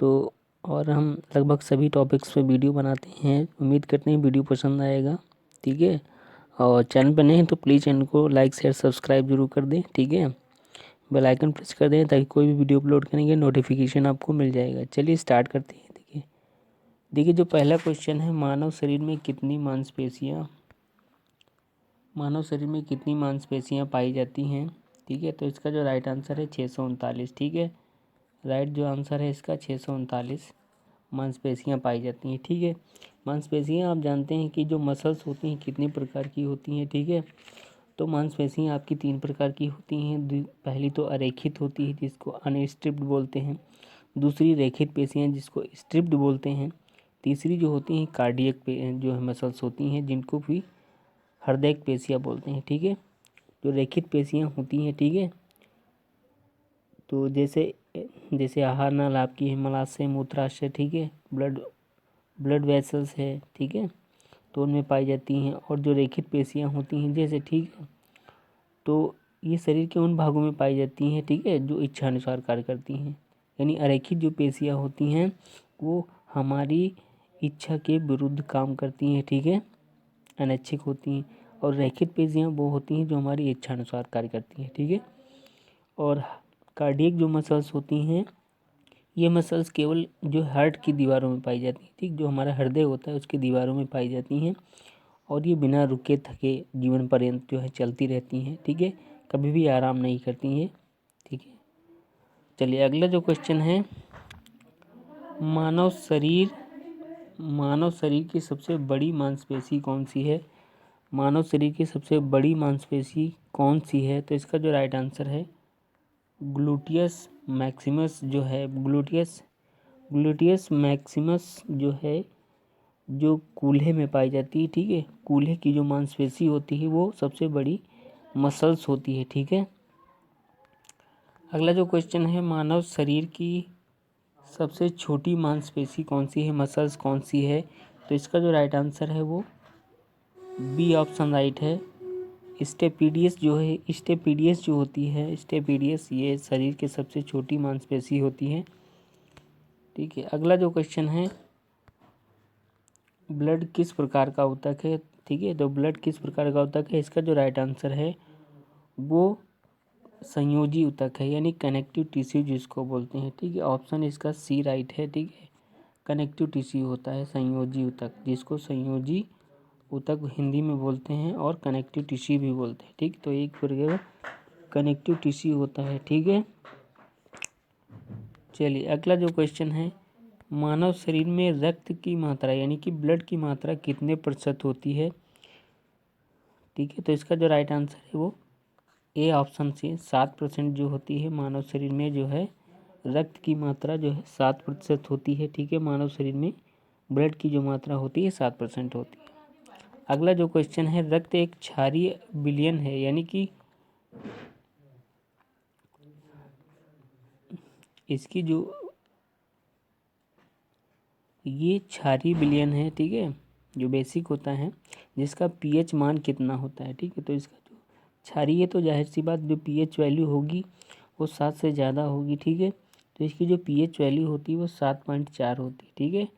तो और हम लगभग सभी टॉपिक्स पे वीडियो बनाते हैं। उम्मीद करते हैं वीडियो पसंद आएगा, ठीक है। और चैनल पर नए हैं तो प्लीज़ चैनल को लाइक शेयर सब्सक्राइब जरूर कर दें, ठीक है। बेल आइकन प्रेस कर दें ताकि कोई भी वीडियो अपलोड करेंगे नोटिफिकेशन आपको मिल जाएगा। चलिए स्टार्ट करते हैं। देखिए जो पहला क्वेश्चन है, मानव शरीर में कितनी मांसपेशियाँ पाई जाती हैं, ठीक है। तो इसका जो राइट आंसर है 639, ठीक है। राइट जो आंसर है इसका 639 मांसपेशियाँ पाई जाती हैं, ठीक है। मांसपेशियाँ आप जानते हैं कि जो मसल्स होती हैं कितनी प्रकार की होती हैं, ठीक है। तो मांसपेशियाँ आपकी 3 प्रकार की होती हैं। पहली तो अरेखित होती है जिसको अनस्ट्रिप्ड बोलते हैं। दूसरी रेखित पेशियाँ जिसको स्ट्रिप्ड बोलते हैं। तीसरी जो होती हैं कार्डियक जो है मसल्स होती हैं जिनको भी हृदय पेशियाँ बोलते हैं, ठीक है। जो रेखित पेशियाँ होती हैं, ठीक है, तो जैसे आहार नाल आपकी है, मलाशय, मूत्राशय, ठीक है, ब्लड वेसल्स है, ठीक है, तो उनमें पाई जाती हैं। और जो रेखित पेशियाँ होती हैं जैसे, ठीक है, तो ये शरीर के उन भागों में पाई जाती हैं, ठीक है, जो इच्छा अनुसार कार्य करती हैं। यानी अरेखित जो पेशियाँ होती हैं वो हमारी इच्छा के विरुद्ध काम करती हैं, ठीक है, अनैच्छिक होती हैं। और रेखित पेशियाँ वो होती हैं जो हमारी इच्छा अनुसार कार्य करती हैं, ठीक है। और कार्डियक जो मसल्स होती हैं, ये मसल्स केवल जो हार्ट की दीवारों में पाई जाती हैं, ठीक, जो हमारा हृदय होता है उसकी दीवारों में पाई जाती हैं। और ये बिना रुके थके जीवन पर्यंत जो है चलती रहती हैं, ठीक है, कभी भी आराम नहीं करती हैं, ठीक है। चलिए अगला जो क्वेश्चन है, मानव शरीर की सबसे बड़ी मांसपेशी कौन सी है। मानव शरीर की सबसे बड़ी मांसपेशी कौन सी है। तो इसका जो राइट आंसर है ग्लूटियस मैक्सिमस जो है, ग्लूटियस मैक्सिमस जो है, जो कूल्हे में पाई जाती है, ठीक है। कूल्हे की जो मांसपेशी होती है वो सबसे बड़ी मसल्स होती है, ठीक है। अगला जो क्वेश्चन है, मानव शरीर की सबसे छोटी मांसपेशी कौन सी है, मसल्स कौन सी है। तो इसका जो राइट आंसर है वो बी ऑप्शन राइट है। स्टेपीडियस जो होती है, स्टेपीडियस ये शरीर की सबसे छोटी मांसपेशी होती है, ठीक है। अगला जो क्वेश्चन है, ब्लड किस प्रकार का ऊतक है, ठीक है। तो ब्लड किस प्रकार का ऊतक है, इसका जो राइट आंसर है वो संयोजी ऊतक है, यानी कनेक्टिव टिश्यू जिसको बोलते हैं, ठीक है। ऑप्शन इसका सी राइट है, ठीक है। कनेक्टिव टिश्यू होता है संयोजी ऊतक, जिसको संयोजी ऊतक हिंदी में बोलते हैं और कनेक्टिव टिश्यू भी बोलते हैं, ठीक। तो एक प्रकार कनेक्टिव टिश्यू होता है, ठीक है। चलिए अगला जो क्वेश्चन है, मानव शरीर में रक्त की मात्रा यानी कि ब्लड की मात्रा कितने प्रतिशत होती है, ठीक है। तो इसका जो राइट आंसर है वो ए ऑप्शन से 7% जो होती है। मानव शरीर में जो है रक्त की मात्रा जो है 7% होती है, ठीक है। मानव शरीर में ब्लड की जो मात्रा होती है 7% होती है। अगला जो क्वेश्चन है, रक्त एक क्षारीय विलयन है, यानी कि इसकी जो ये क्षारीय विलयन है, ठीक है, जो बेसिक होता है, जिसका पीएच मान कितना होता है, ठीक है। तो इसका जो क्षारीय, तो जाहिर सी बात जो पीएच वैल्यू होगी वो 7 से ज़्यादा होगी, ठीक है। तो इसकी जो पीएच वैल्यू होती है वो 7.4 होती है, ठीक है।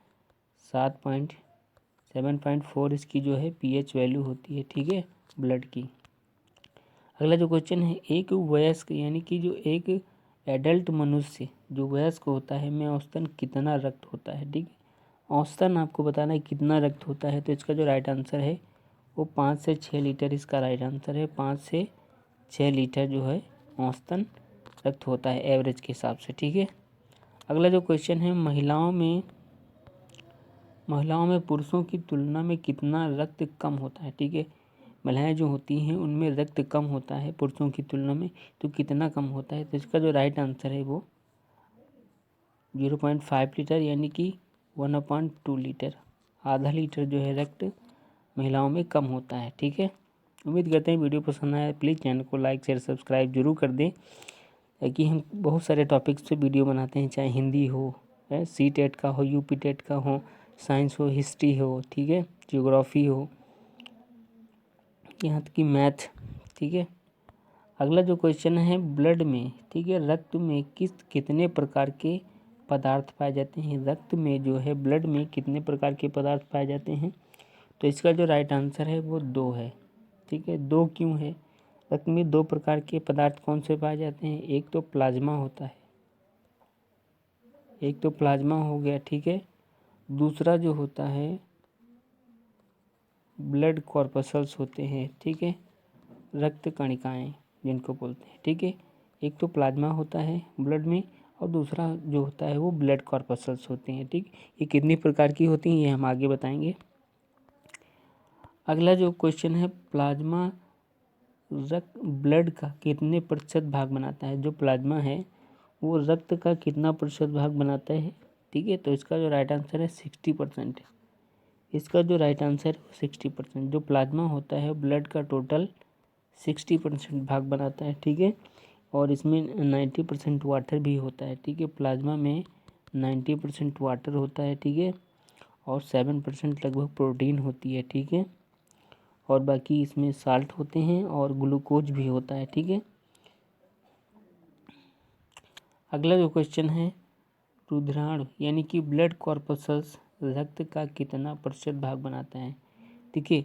7.4 इसकी जो है पीएच वैल्यू होती है, ठीक है, ब्लड की। अगला जो क्वेश्चन है, एक वयस्क यानी कि जो एक एडल्ट मनुष्य जो वयस्क होता है में औसतन कितना रक्त होता है, ठीक है। औसतन आपको बताना है कितना रक्त होता है। तो इसका जो राइट आंसर है वो 5 से 6 लीटर इसका राइट आंसर है। 5 से 6 लीटर जो है औसतन रक्त होता है एवरेज के हिसाब से, ठीक है। अगला जो क्वेश्चन है, महिलाओं में पुरुषों की तुलना में कितना रक्त कम होता है, ठीक है। महिलाएं जो होती हैं उनमें रक्त कम होता है पुरुषों की तुलना में, तो कितना कम होता है। तो इसका जो राइट आंसर है वो 0.5 लीटर यानी कि 1/2 लीटर, आधा लीटर जो है रक्त महिलाओं में कम होता है, ठीक है। उम्मीद करते हैं वीडियो पसंद आया। प्लीज़ चैनल को लाइक शेयर सब्सक्राइब जरूर कर दें, ताकि हम बहुत सारे टॉपिक्स पे वीडियो बनाते हैं, चाहे हिंदी हो, सी टेट का हो, यूपी टेट का हो, साइंस हो, हिस्ट्री हो, ठीक है, ज्योग्राफी हो, यहाँ तक कि मैथ, ठीक है। अगला जो क्वेश्चन है, ब्लड में, ठीक है, रक्त में कितने प्रकार के पदार्थ पाए जाते हैं? रक्त में जो है, ब्लड में कितने प्रकार के पदार्थ पाए जाते हैं? तो इसका जो राइट आंसर है वो 2 है। ठीक है, 2 क्यों है? रक्त में 2 प्रकार के पदार्थ कौन से पाए जाते हैं? एक तो प्लाज्मा होता है, एक तो प्लाज्मा हो गया, ठीक है। दूसरा जो होता है ब्लड कॉर्पसल्स होते हैं, ठीक है, रक्त कणिकाएं जिनको बोलते हैं, ठीक है। एक तो प्लाज्मा होता है ब्लड में, और दूसरा जो होता है वो ब्लड कॉर्पसल्स होते हैं, ठीक। ये कितनी प्रकार की होती हैं ये हम आगे बताएंगे। अगला जो क्वेश्चन है, प्लाज्मा रक्त ब्लड का कितने प्रतिशत भाग बनाता है? जो प्लाज्मा है वो रक्त का कितना प्रतिशत भाग बनाता है? ठीक है, तो इसका जो राइट आंसर है 60% है। इसका जो राइट आंसर है 60%। जो प्लाज्मा होता है ब्लड का टोटल 60% भाग बनाता है, ठीक है। और इसमें 90% वाटर भी होता है, ठीक है। प्लाज्मा में 90% वाटर होता है, ठीक है, और 7% लगभग प्रोटीन होती है, ठीक है। और बाकी इसमें साल्ट होते हैं और ग्लूकोज भी होता है, ठीक है। अगला जो क्वेश्चन है, रुधिराणु यानी कि ब्लड कॉर्पसल्स रक्त का कितना प्रतिशत भाग बनाता है? देखिए,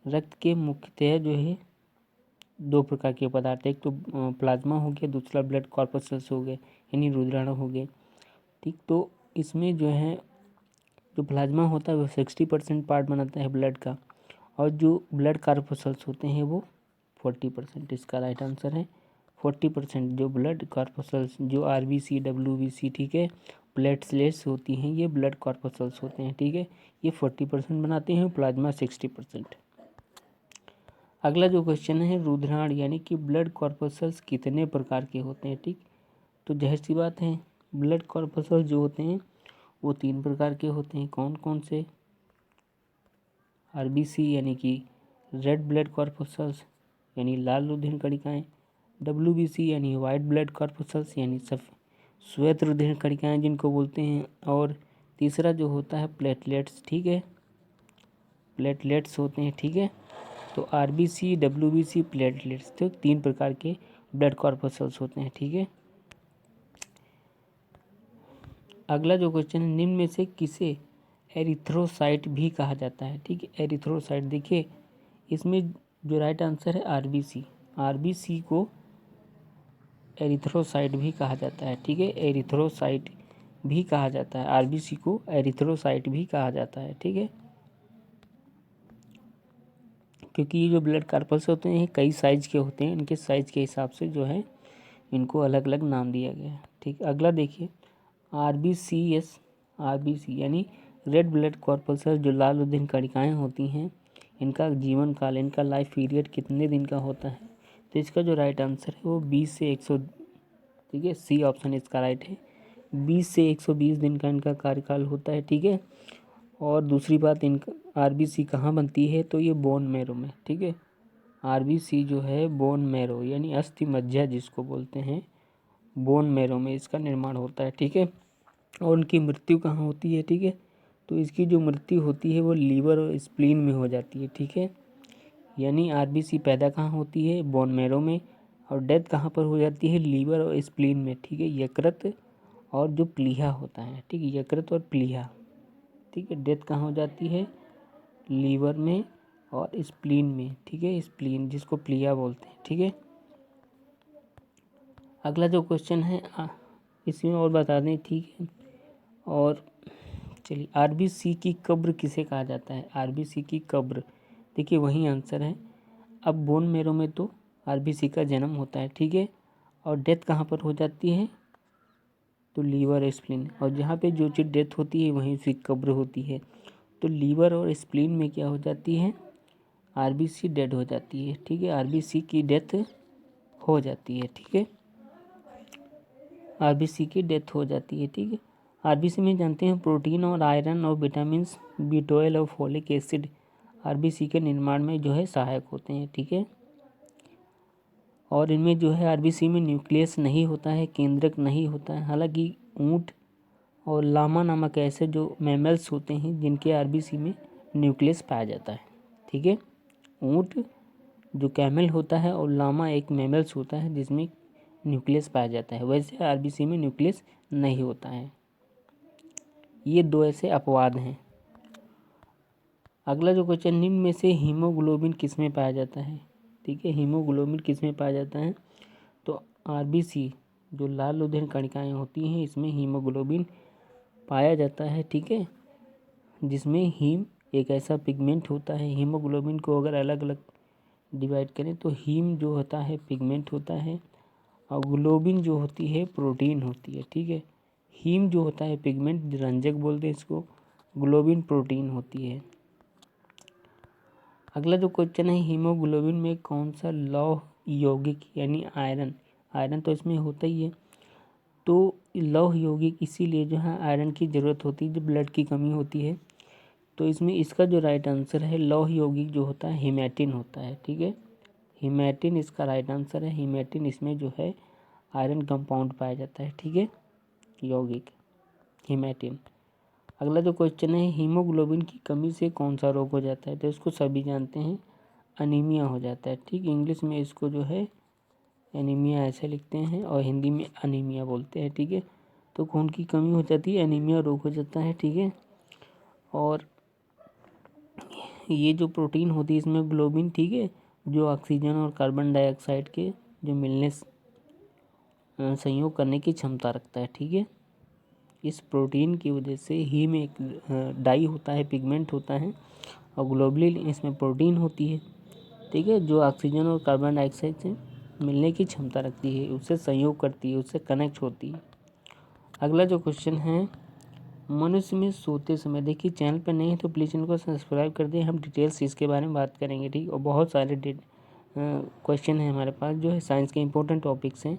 रक्त के मुख्यतः जो है 2 प्रकार के पदार्थ, एक तो प्लाज्मा हो गया, दूसरा ब्लड कॉर्पसल्स हो गए यानी रुधिराणु हो गए, ठीक। तो इसमें जो है, जो प्लाज्मा होता है वो 60% पार्ट बनाता है ब्लड का, और जो ब्लड कॉर्पसल्स होते हैं वो 40%। इसका राइट आंसर है 40%। जो ब्लड कॉर्पसल्स, जो आरबीसी, डब्ल्यूबीसी, ठीक है, प्लेटलेट्स होती हैं, ये ब्लड कॉर्पसल्स होते हैं, ठीक है। ये 40% बनाते हैं, प्लाज्मा 60%। अगला जो क्वेश्चन है, रुधिराणु यानी कि ब्लड कॉर्पसल्स कितने प्रकार के होते हैं? ठीक, तो जाहिर सी बात है, ब्लड कॉर्पसल्स जो होते हैं वो 3 प्रकार के होते हैं। कौन कौन से? आरबीसी यानी कि रेड ब्लड कॉर्पसल्स यानी लाल रुधिर कणिकाएं, डब्ल्यूबीसी यानी वाइट ब्लड कॉर्पसल्स यानी श्वेत रुधिर कणिकाएं जिनको बोलते हैं, और तीसरा जो होता है प्लेटलेट्स, ठीक है, प्लेटलेट्स होते हैं, ठीक है। तो आरबीसी, डब्ल्यूबीसी, प्लेटलेट्स, तो 3 प्रकार के ब्लड कॉर्पसल्स होते हैं, ठीक है। अगला जो क्वेश्चन है, निम्न में से किसे एरिथ्रोसाइट भी कहा जाता है? ठीक है, एरिथ्रोसाइट, देखिए इसमें जो राइट आंसर है आरबीसी, आरबीसी को एरिथ्रोसाइट भी कहा जाता है, ठीक है, एरिथ्रोसाइट भी कहा जाता है, आरबीसी को एरिथ्रोसाइट भी कहा जाता है, ठीक है। क्योंकि ये जो ब्लड कॉर्पस होते हैं कई साइज के होते हैं, इनके साइज के हिसाब से जो है इनको अलग अलग नाम दिया गया है, ठीक। अगला देखिए, आरबीसीएस, आरबीसी यानी रेड ब्लड कॉर्पसल्स, जो लाल रुधिर कणिकाएं होती हैं, इनका जीवन काल, इनका लाइफ पीरियड कितने दिन का होता है? तो इसका जो राइट आंसर है वो 20 से 100, ठीक है, सी ऑप्शन इसका राइट है। 20 से 120 दिन का इनका कार्यकाल होता है, ठीक है। और दूसरी बात, इनका आरबीसी कहाँ बनती है? तो ये बोन मैरो में, ठीक है। आरबीसी जो है बोन मैरो यानी अस्थि मज्जा जिसको बोलते हैं, बोन मैरो में इसका निर्माण होता है, ठीक है। और उनकी मृत्यु कहाँ होती है? ठीक है, तो इसकी जो मृत्यु होती है वो लीवर और स्प्लीन में हो जाती है, ठीक है। यानी आरबीसी पैदा कहाँ होती है? बोन मैरो में, और डेथ कहाँ पर हो जाती है? लीवर और स्प्लीन में, ठीक है। यकृत और जो प्लीहा होता है, ठीक है, यकृत और प्लीहा, ठीक है। डेथ कहाँ हो जाती है? लीवर में और स्प्लीन में, ठीक है, स्प्लीन जिसको प्लीहा बोलते हैं, ठीक है। अगला जो क्वेश्चन है इसमें और बता दें, ठीक है। और चलिए, आरबीसी की कब्र किसे कहा जाता है? आरबीसी की कब्र, देखिए वही आंसर है। अब बोन मैरो में तो आरबीसी का जन्म होता है, ठीक है, और डेथ कहाँ पर हो जाती है? तो लीवर स्प्लीन, और जहाँ पे जो चीज़ डेथ होती है वहीं उसकी कब्र होती है। तो लीवर और स्प्लीन में क्या हो जाती है? आरबीसी डेड हो जाती है, ठीक है, आरबीसी की डेथ हो जाती है, ठीक है, आरबीसी की डेथ हो जाती है, ठीक है। आरबीसी में जानते हैं प्रोटीन और आयरन और विटामिन B12 और फोलिक एसिड आरबीसी के निर्माण में जो है सहायक होते हैं, ठीक है। और इनमें जो है आरबीसी में न्यूक्लियस नहीं होता है, केंद्रक नहीं होता है। हालांकि ऊँट और लामा नामक ऐसे जो मैमल्स होते हैं जिनके आरबीसी में न्यूक्लियस पाया जाता है, ठीक है। ऊँट जो कैमल होता है और लामा एक मैमल्स होता है जिसमें न्यूक्लियस पाया जाता है, वैसे आरबीसी में न्यूक्लियस नहीं होता है। ये 2 ऐसे अपवाद हैं। अगला जो क्वेश्चन, निम्न में से हीमोग्लोबिन किस में पाया जाता है? ठीक है, हीमोग्लोबिन किस में पाया जाता है? तो आरबीसी जो लाल लोथेन कणिकाएँ होती हैं, इसमें हीमोग्लोबिन पाया जाता है। ठीक है, जिसमें हीम एक ऐसा पिगमेंट होता है। हीमोग्लोबिन को अगर अलग अलग डिवाइड करें तो हीम जो होता है पिगमेंट होता है, और ग्लोबिन जो होती है प्रोटीन होती है। ठीक है, हीम जो होता है पिगमेंट, रंजक बोलते हैं इसको, ग्लोबिन प्रोटीन होती है। अगला जो क्वेश्चन है, हीमोग्लोबिन में कौन सा लौह यौगिक यानी आयरन, आयरन तो इसमें होता ही है, तो लौह यौगिक इसीलिए जो है आयरन की ज़रूरत होती है जब ब्लड की कमी होती है। तो इसमें इसका जो राइट आंसर है, लौह यौगिक जो होता है हीमैटिन होता है। ठीक है, हीमैटिन इसका राइट आंसर है। हीमैटिन इसमें जो है आयरन कंपाउंड पाया जाता है। ठीक है, यौगिक हीमैटिन। अगला जो क्वेश्चन है, हीमोग्लोबिन की कमी से कौन सा रोग हो जाता है? तो इसको सभी जानते हैं, अनीमिया हो जाता है। ठीक, इंग्लिश में इसको जो है एनीमिया ऐसे लिखते हैं और हिंदी में अनीमिया बोलते हैं। ठीक है, तो खून की कमी हो जाती है, एनीमिया रोग हो जाता है। ठीक है, और ये जो प्रोटीन होती है इसमें ग्लोबिन, ठीक है, जो ऑक्सीजन और कार्बन डाइऑक्साइड के जो मिलने संयोग करने की क्षमता रखता है। ठीक है, इस प्रोटीन की वजह से ही में एक डाई होता है, पिगमेंट होता है, और ग्लोबुलिन इसमें प्रोटीन होती है। ठीक है, जो ऑक्सीजन और कार्बन डाइऑक्साइड से मिलने की क्षमता रखती है, उससे संयोग करती है, उससे कनेक्ट होती है। अगला जो क्वेश्चन है, मनुष्य में सोते समय, देखिए चैनल पर नहीं है तो प्लीज़ चैनल को सब्सक्राइब कर दें, हम डिटेल्स इसके बारे में बात करेंगे। ठीक, और बहुत सारे क्वेश्चन हैं हमारे पास जो है साइंस के इंपॉर्टेंट टॉपिक्स हैं।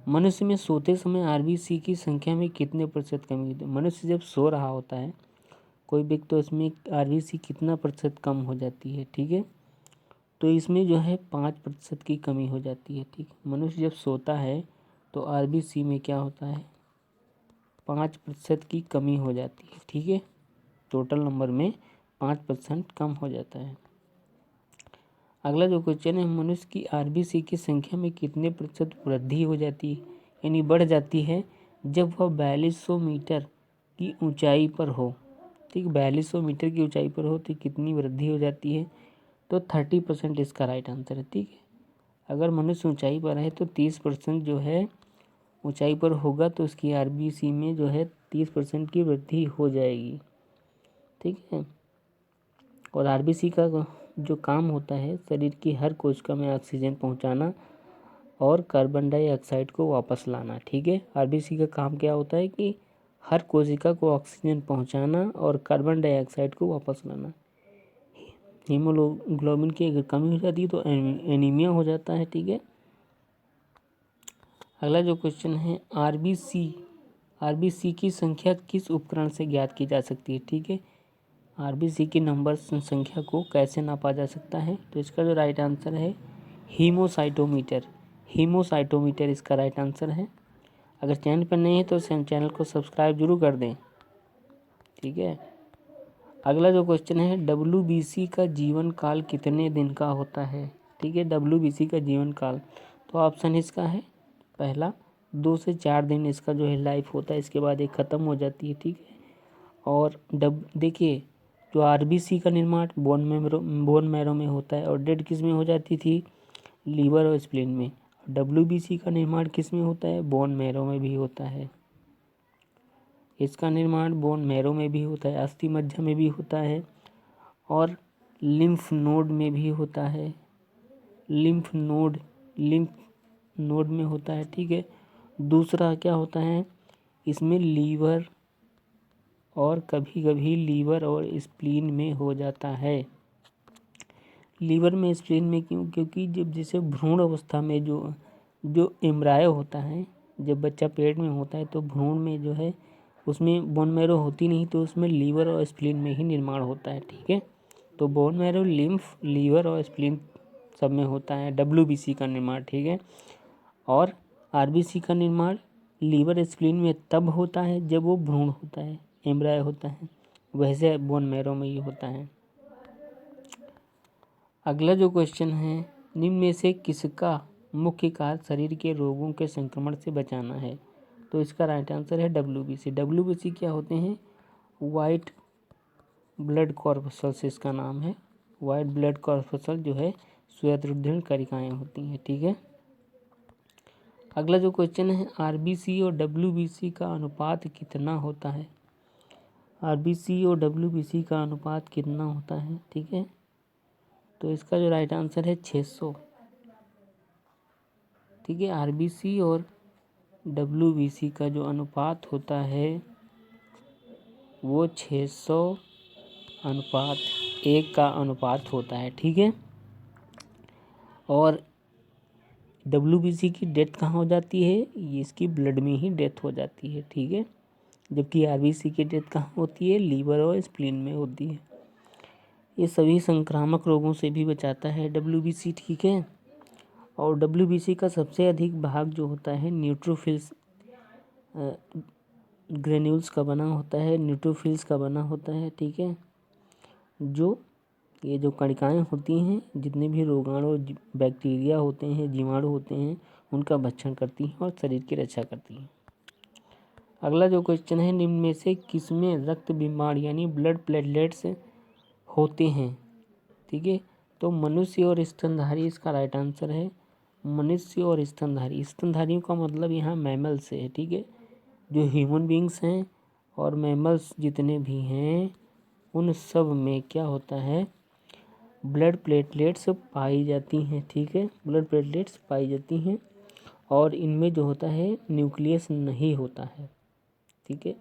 मनुष्य में सोते समय आरबीसी की संख्या में कितने प्रतिशत कमी होती है? मनुष्य जब सो रहा होता है कोई व्यक्ति, तो इसमें आरबीसी कितना प्रतिशत कम हो जाती है? ठीक है, तो इसमें जो है 5% की कमी हो जाती है। ठीक, मनुष्य जब सोता है तो आरबीसी में क्या होता है, 5% की कमी हो जाती है। ठीक है, टोटल नंबर में 5% कम हो जाता है। अगला जो क्वेश्चन है, मनुष्य की आरबीसी की संख्या में कितने प्रतिशत वृद्धि हो जाती है यानी बढ़ जाती है जब वह 4200 मीटर की ऊंचाई पर हो? ठीक, 4200 मीटर की ऊंचाई पर हो तो कितनी वृद्धि हो जाती है? तो 30% इसका राइट आंसर है। ठीक है, अगर मनुष्य ऊंचाई पर है तो 30% जो है ऊंचाई पर होगा, तो उसकी आरबीसी में जो है 30% की वृद्धि हो जाएगी। ठीक है, और आरबीसी का जो काम होता है शरीर की हर कोशिका में ऑक्सीजन पहुंचाना और कार्बन डाइऑक्साइड को वापस लाना। ठीक है, आरबीसी का काम क्या होता है कि हर कोशिका को ऑक्सीजन पहुंचाना और कार्बन डाइऑक्साइड को वापस लाना। हीमोग्लोबिन की अगर कमी हो जाती है तो एनीमिया हो जाता है। ठीक है, अगला जो क्वेश्चन है, आरबीसी की संख्या किस उपकरण से ज्ञात की जा सकती है? ठीक है, आरबीसी की नंबर संख्या को कैसे नापा जा सकता है? तो इसका जो राइट आंसर है हीमोसाइटोमीटर। हीमोसाइटोमीटर इसका राइट आंसर है। अगर चैनल पर नहीं है तो चैनल को सब्सक्राइब जरूर कर दें। ठीक है, अगला जो क्वेश्चन है, डब्ल्यूबीसी का जीवन काल कितने दिन का होता है? ठीक है, डब्ल्यूबीसी का जीवन काल, तो ऑप्शन इसका है पहला 2 से 4 दिन इसका जो है लाइफ होता है, इसके बाद ये ख़त्म हो जाती है। ठीक है, और देखिए जो आरबीसी का निर्माण बोन मैरो में होता है और डेड किस में हो जाती थी? लीवर और स्प्लीन में। डब्ल्यूबीसी का निर्माण किस में होता है? बोन मैरो में भी होता है। इसका निर्माण बोन मैरो में भी होता है, अस्थि मज्जा में भी होता है, और लिम्फ नोड में भी होता है। लिम्फ नोड में होता है। ठीक है, दूसरा क्या होता है, इसमें लीवर और कभी कभी लीवर और स्प्लीन में हो जाता है। लीवर में, स्प्लीन में क्यों? क्योंकि जब जैसे भ्रूण अवस्था में जो एम्ब्रायो होता है, जब बच्चा पेट में होता है तो भ्रूण में जो है उसमें बोन मैरो होती नहीं, तो उसमें लीवर और स्प्लीन में ही निर्माण होता है। ठीक है, तो बोन मैरो, लिम्फ, लीवर और स्प्लीन सब में होता है डब्ल्यूबीसी का निर्माण। ठीक है, और आरबीसी का निर्माण लीवर स्प्लीन में तब होता है जब वो भ्रूण होता है, एम्ब्रायो होता है, वैसे बोन मैरो में ही होता है। अगला जो क्वेश्चन है, निम्न में से किसका मुख्य कार्य शरीर के रोगों के संक्रमण से बचाना है? तो इसका राइट आंसर है WBC। WBC क्या होते हैं? वाइट ब्लड कॉर्पस्कल्स इसका नाम है। वाइट ब्लड कॉर्पस्कल जो है श्वेत रुधिर कणिकाएं होती हैं, ठीक है। अगला जो क्वेश्चन है, RBC और WBC का अनुपात कितना होता है? RBC और WBC का अनुपात कितना होता है, ठीक है। तो इसका जो राइट आंसर है 600, ठीक है। RBC और WBC का जो अनुपात होता है वो 600 अनुपात 1 का अनुपात होता है, ठीक है। और WBC की डेथ कहाँ हो जाती है? ये इसकी ब्लड में ही डेथ हो जाती है, ठीक है। जबकि RBC की डेथ कहाँ होती है? लीवर और स्प्लीन में होती है। ये सभी संक्रामक रोगों से भी बचाता है WBC, ठीक है। और WBC का सबसे अधिक भाग जो होता है न्यूट्रोफिल्स ग्रेन्यूल्स का बना होता है, न्यूट्रोफिल्स का बना होता है, ठीक है। जो ये जो कणिकाएं होती हैं, जितने भी रोगाणु बैक्टीरिया होते हैं, जीवाणु होते हैं, उनका भक्षण करती हैं और शरीर की रक्षा करती हैं। अगला जो क्वेश्चन है, निम्न में से किसमें रक्त बिमार यानी ब्लड प्लेटलेट्स होते हैं, ठीक है। तो मनुष्य और स्तनधारी इसका राइट आंसर है। मनुष्य और स्तनधारी, स्तनधारियों का मतलब यहाँ मैमल से है, ठीक है। जो ह्यूमन बींग्स हैं और मैमल्स जितने भी हैं उन सब में क्या होता है? ब्लड प्लेटलेट्स पाई जाती हैं, ठीक है। ब्लड प्लेटलेट्स पाई जाती हैं और इनमें जो होता है न्यूक्लियस नहीं होता है, ठीक है।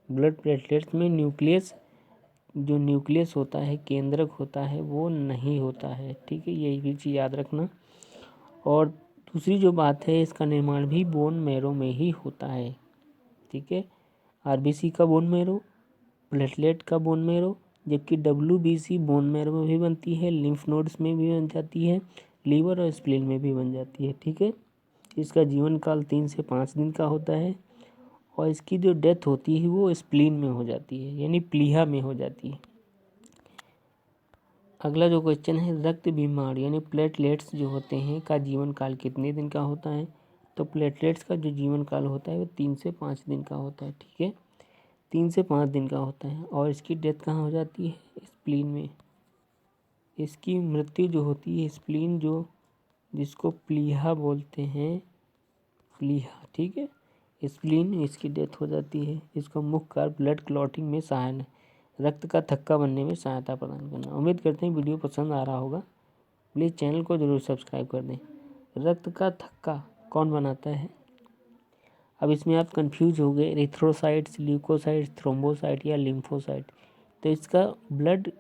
ब्लड प्लेटलेट्स में जो न्यूक्लियस होता है, केंद्रक होता है, वो नहीं होता है, ठीक है। यही भी चीज़ याद रखना। और दूसरी जो बात है, इसका निर्माण भी बोन मैरो में ही होता है, ठीक है। RBC का बोन मैरो, प्लेटलेट का बोन मैरो, जबकि WBC बोन मैरो में भी बनती है, लिम्फ नोड्स में भी बन जाती है, लीवर और स्प्लीन में भी बन जाती है, ठीक है। इसका जीवन काल 3 से 5 दिन का होता है और इसकी जो डेथ होती है वो स्प्लीन में हो जाती है, यानी प्लीहा में हो जाती है। अगला जो क्वेश्चन है, रक्त बीमार यानी प्लेटलेट्स जो होते हैं का जीवन काल कितने दिन का होता है? तो प्लेटलेट्स का जो जीवन काल होता है वो 3 से 5 दिन का होता है, ठीक है। 3 से 5 दिन का होता है और इसकी डेथ कहाँ हो जाती है? स्प्लीन में। इसकी मृत्यु जो होती है स्प्लीन, जो जिसको प्लीहा बोलते हैं, प्लीहा, ठीक है। स्प्लीन इसकी डेथ हो जाती है। इसका मुख्य कार्य ब्लड क्लॉटिंग में सहायता, रक्त का थक्का बनने में सहायता प्रदान करना। उम्मीद करते हैं वीडियो पसंद आ रहा होगा। प्लीज़ चैनल को ज़रूर सब्सक्राइब कर दें। रक्त का थक्का कौन बनाता है? अब इसमें आप कंफ्यूज हो गए, एरिथ्रोसाइट्स, ल्यूकोसाइट्स, थ्रोम्बोसाइट या लिम्फोसाइट। तो इसका ब्लड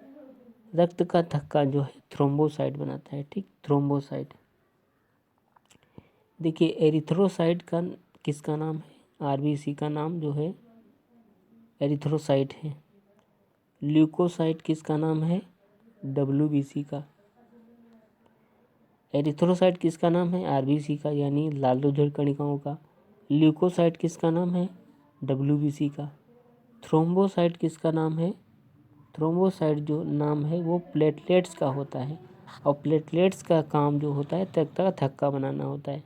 रक्त का थक्का जो है थ्रोम्बोसाइट बनाता है, ठीक, थ्रोम्बोसाइट। देखिए एरिथ्रोसाइट का किसका नाम है? RBC का नाम जो है एरिथ्रोसाइट है। ल्यूकोसाइट किसका नाम है? WBC का। एरिथ्रोसाइट किसका नाम है? RBC का, यानी लाल रुधिर कणिकाओं का। ल्यूकोसाइट किसका नाम है? WBC का। थ्रोम्बोसाइट किसका नाम है? थ्रोम्बोसाइट जो नाम है वो प्लेटलेट्स का होता है और प्लेटलेट्स का काम जो होता है रक्त का थक्का बनाना होता है।